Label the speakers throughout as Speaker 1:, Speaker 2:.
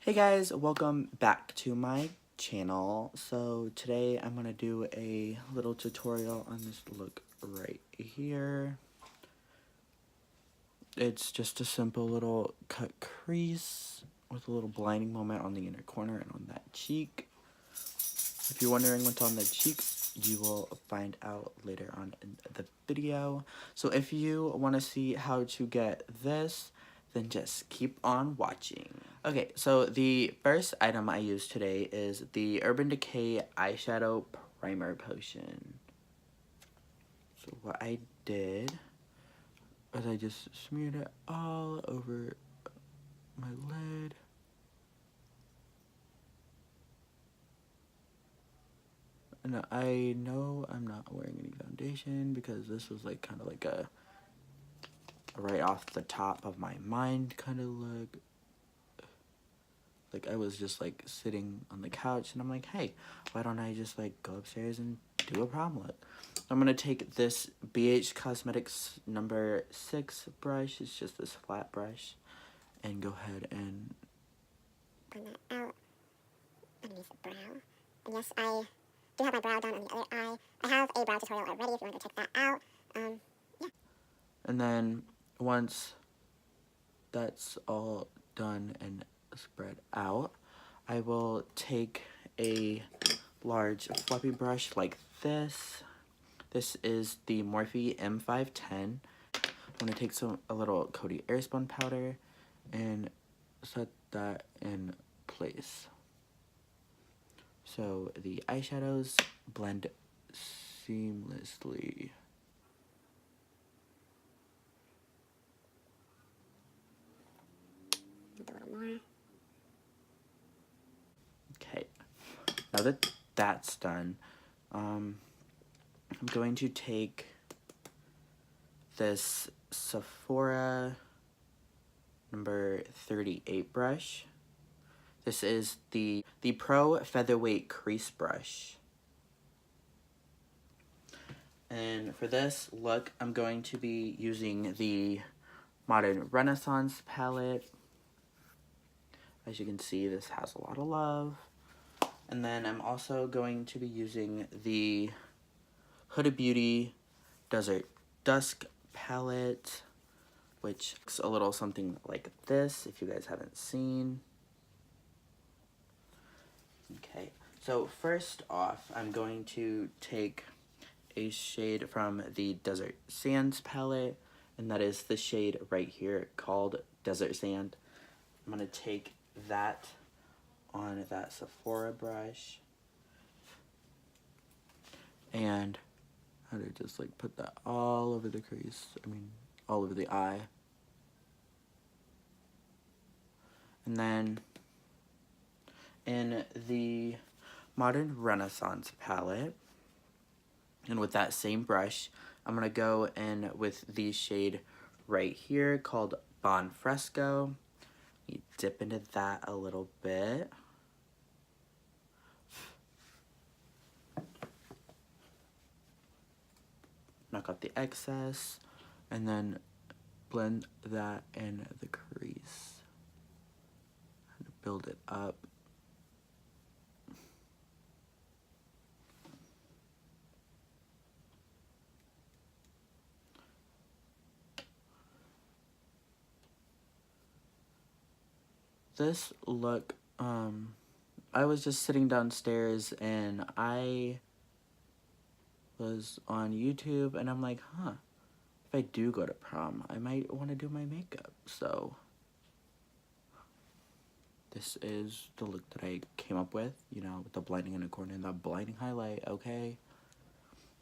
Speaker 1: Hey guys, welcome back to my channel. So today I'm going to do a little tutorial on this look right here. It's just a simple little cut crease with a little blinding moment on the inner corner and on that cheek. If you're wondering what's on the cheek, you will find out later on in the video. So if you want to see how to get this, then just keep on watching. Okay, so the first item I use today is the Urban Decay Eyeshadow Primer Potion. So what I did is I just smeared it all over my lid. And I know I'm not wearing any foundation because this was like kind of like a right off the top of my mind kind of look. Like I was just like sitting on the couch and I'm like, hey, why don't I just like go upstairs and do a prom look? I'm gonna take this BH Cosmetics number 6 brush. It's just this flat brush, and go ahead and
Speaker 2: bring that out underneath the brow. And yes, I do have my brow done on the other eye. I have a brow tutorial already if you want to check that out. Yeah.
Speaker 1: And then once that's all done and spread out, I will take a large fluffy brush like this. This is the Morphe M510. I'm going to take a little Coty Airspun powder and set that in place. So the eyeshadows blend seamlessly.
Speaker 2: A little more.
Speaker 1: Okay, now that that's done, I'm going to take this Sephora number 38 brush. This is the Pro Featherweight Crease Brush. And for this look, I'm going to be using the Modern Renaissance palette. As you can see, this has a lot of love. And then I'm also going to be using the Huda Beauty Desert Dusk palette, which looks a little something like this, if you guys haven't seen. Okay, so first off, I'm going to take a shade from the Desert Sands palette, and that is the shade right here called Desert Sand. I'm going to take that on that Sephora brush, and how to just like put that all over the crease, all over the eye. And then in the Modern Renaissance palette, and with that same brush, I'm going to go in with the shade right here called Bon Fresco. You dip into that a little bit. Knock out the excess, and then blend that in the crease. And build it up. This look, I was just sitting downstairs and I was on YouTube and I'm like, huh, if I do go to prom, I might want to do my makeup. So this is the look that I came up with, with the blinding in the corner and the blinding highlight, okay?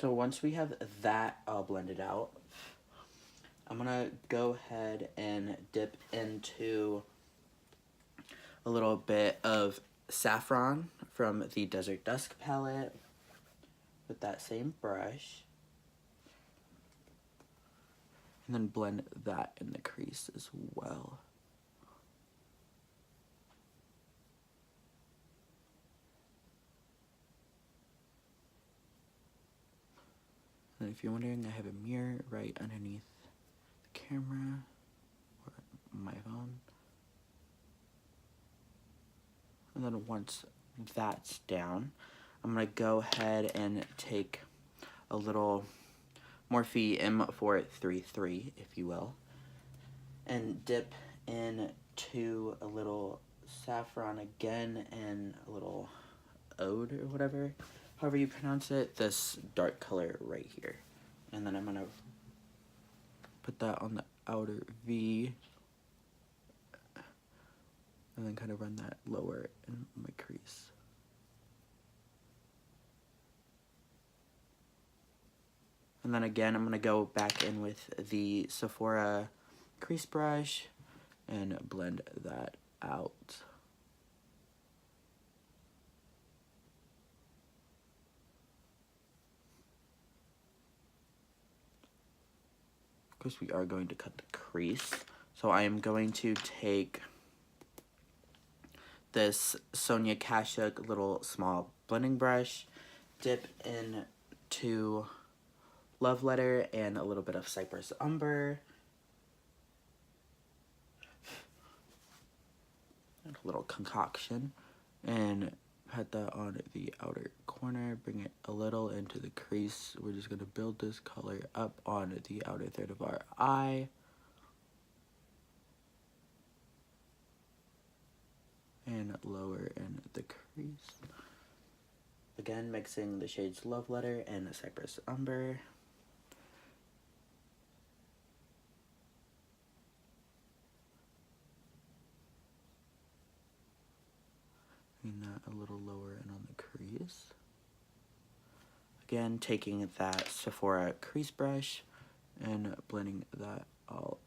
Speaker 1: So once we have that all blended out, I'm gonna go ahead and dip into a little bit of saffron from the Desert Dusk palette with that same brush, and then blend that in the crease as well. And if you're wondering, I have a mirror right underneath the camera or my phone. And then once that's down, I'm going to go ahead and take a little Morphe M433, if you will, and dip into a little saffron again and a little ode or whatever, however you pronounce it, this dark color right here. And then I'm going to put that on the outer V and then kind of run that lower in my crease. And then again, I'm going to go back in with the Sephora crease brush and blend that out. Of course, we are going to cut the crease. So I am going to take this Sonia Kashuk little small blending brush, dip into Love Letter and a little bit of Cypress Umber, and a little concoction, and pat that on the outer corner, bring it a little into the crease. We're just going to build this color up on the outer third of our eye. And lower in the crease. Again, mixing the shades Love Letter and Cypress Umber. And that a little lower and on the crease. Again, taking that Sephora crease brush and blending that all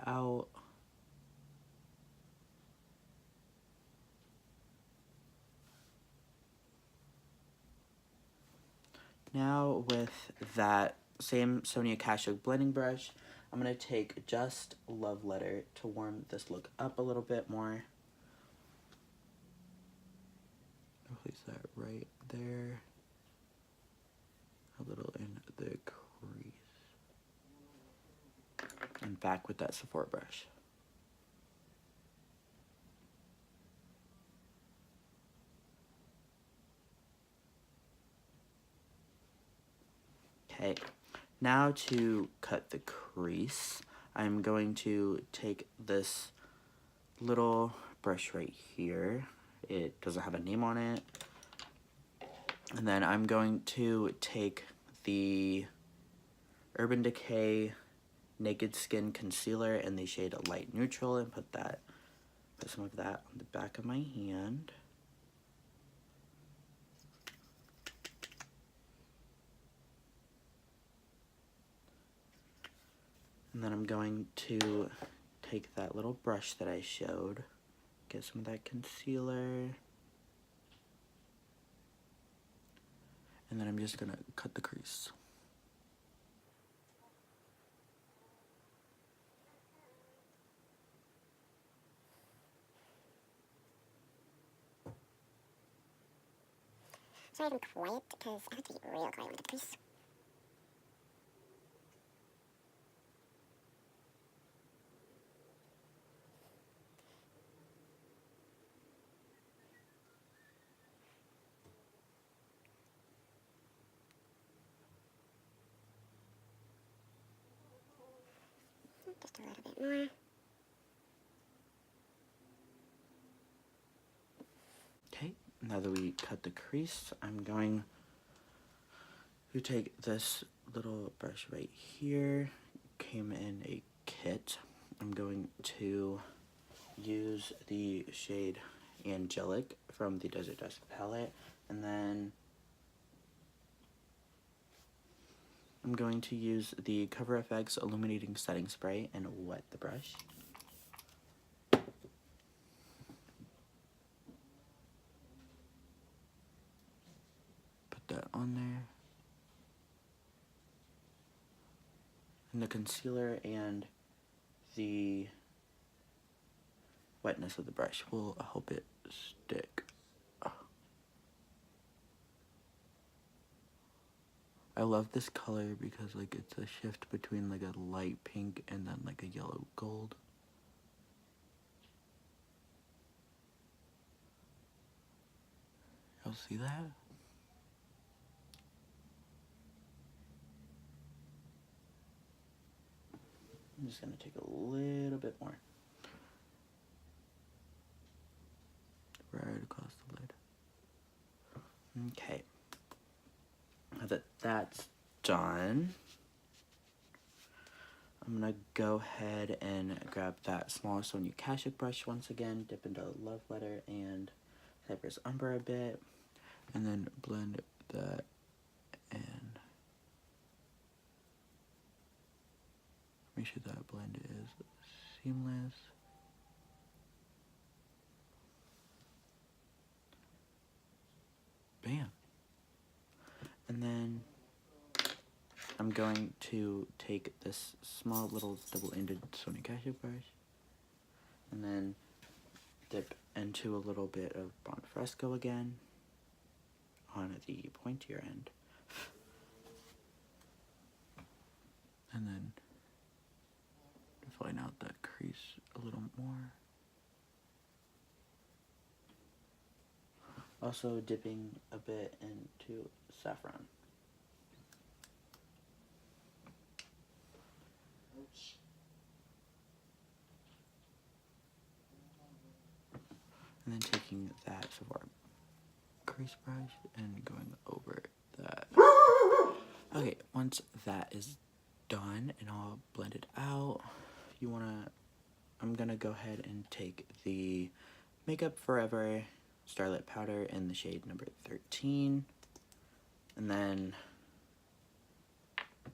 Speaker 1: out. Now with that same Sonia Kashuk blending brush, I'm going to take just Love Letter to warm this look up a little bit more. Place that right there. A little in the crease. And back with that Sephora brush. Okay, now to cut the crease, I'm going to take this little brush right here. It doesn't have a name on it. And then I'm going to take the Urban Decay Naked Skin Concealer in the shade Light Neutral and put some of that on the back of my hand. And then I'm going to take that little brush that I showed, get some of that concealer, and then I'm just going to cut the crease.
Speaker 2: So I'm quiet because I have to be real quiet when I get the crease. Just a little bit more.
Speaker 1: Okay, now that we cut the crease, I'm going to take this little brush right here, came in a kit. I'm going to use the shade Angelic from the Desert Dust palette, and then I'm going to use the Cover FX Illuminating Setting Spray and wet the brush. Put that on there. And the concealer and the wetness of the brush will help it stick. I love this color because like it's a shift between like a light pink and then like a yellow gold. Y'all see that? I'm just gonna take a little bit more. Right across the lid. Okay. Now that that's done, I'm gonna go ahead and grab that smaller Sonia Kashuk brush once again, dip into Love Letter and Cypress Umber a bit, and then blend that in. Make sure that blend is seamless. Bam. And then I'm going to take this small little double-ended Sonia Kashuk brush and then dip into a little bit of Bon Fresco again on the pointier end. And then filling out that crease a little more. Also dipping a bit into saffron. And then taking that Sephora crease brush and going over that. Okay, once that is done and all blended out, I'm gonna go ahead and take the Makeup Forever Starlit Powder in the shade number 13, and then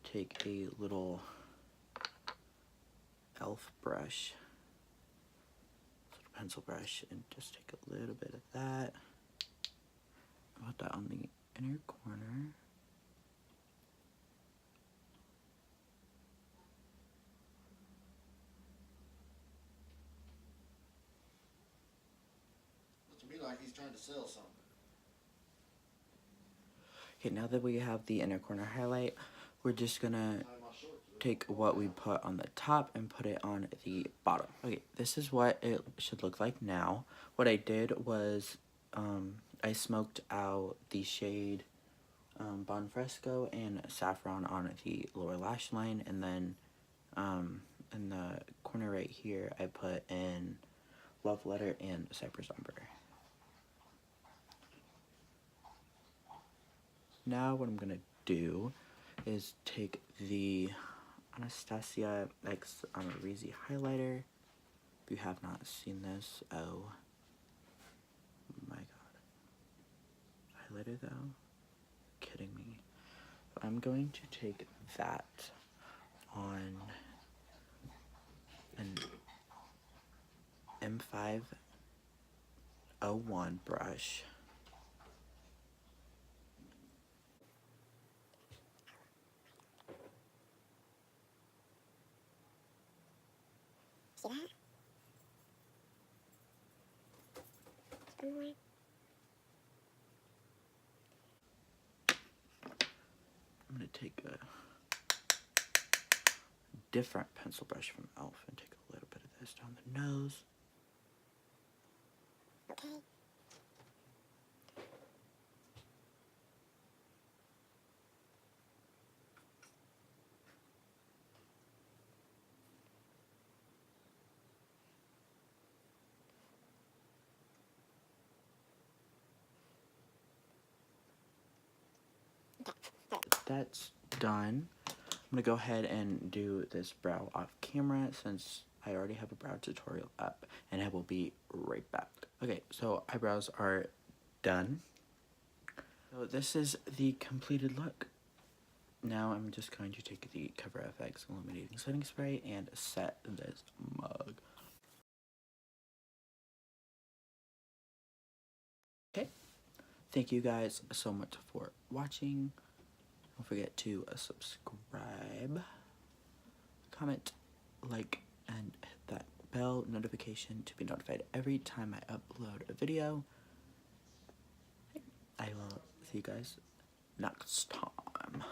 Speaker 1: take a little e.l.f. brush, little pencil brush, and just take a little bit of that. Put that on the inner corner.
Speaker 3: To me, like he's trying to sell something.
Speaker 1: Okay, now that we have the inner corner highlight, we're just gonna take what we put on the top and put it on the bottom. Okay, this is what it should look like now. What I did was I smoked out the shade Bon Fresco and Saffron on the lower lash line, and then in the corner right here I put in Love Letter and Cypress Umber. Now what I'm gonna do is take the Anastasia X Amarizi highlighter. If you have not seen this, oh my god. Highlighter though? Kidding me. So I'm going to take that on an M501 brush.
Speaker 2: See that? One more.
Speaker 1: I'm gonna take a different pencil brush from e.l.f. and take a little bit of this down the nose.
Speaker 2: Okay.
Speaker 1: That's done. I'm gonna go ahead and do this brow off camera since I already have a brow tutorial up, and I will be right back. Okay, so eyebrows are done. So this is the completed look. Now I'm just going to take the Cover FX Illuminating Setting Spray and set this mug. Okay, thank you guys so much for watching. Don't forget to subscribe, comment, like, and hit that bell notification to be notified every time I upload a video. I will see you guys next time.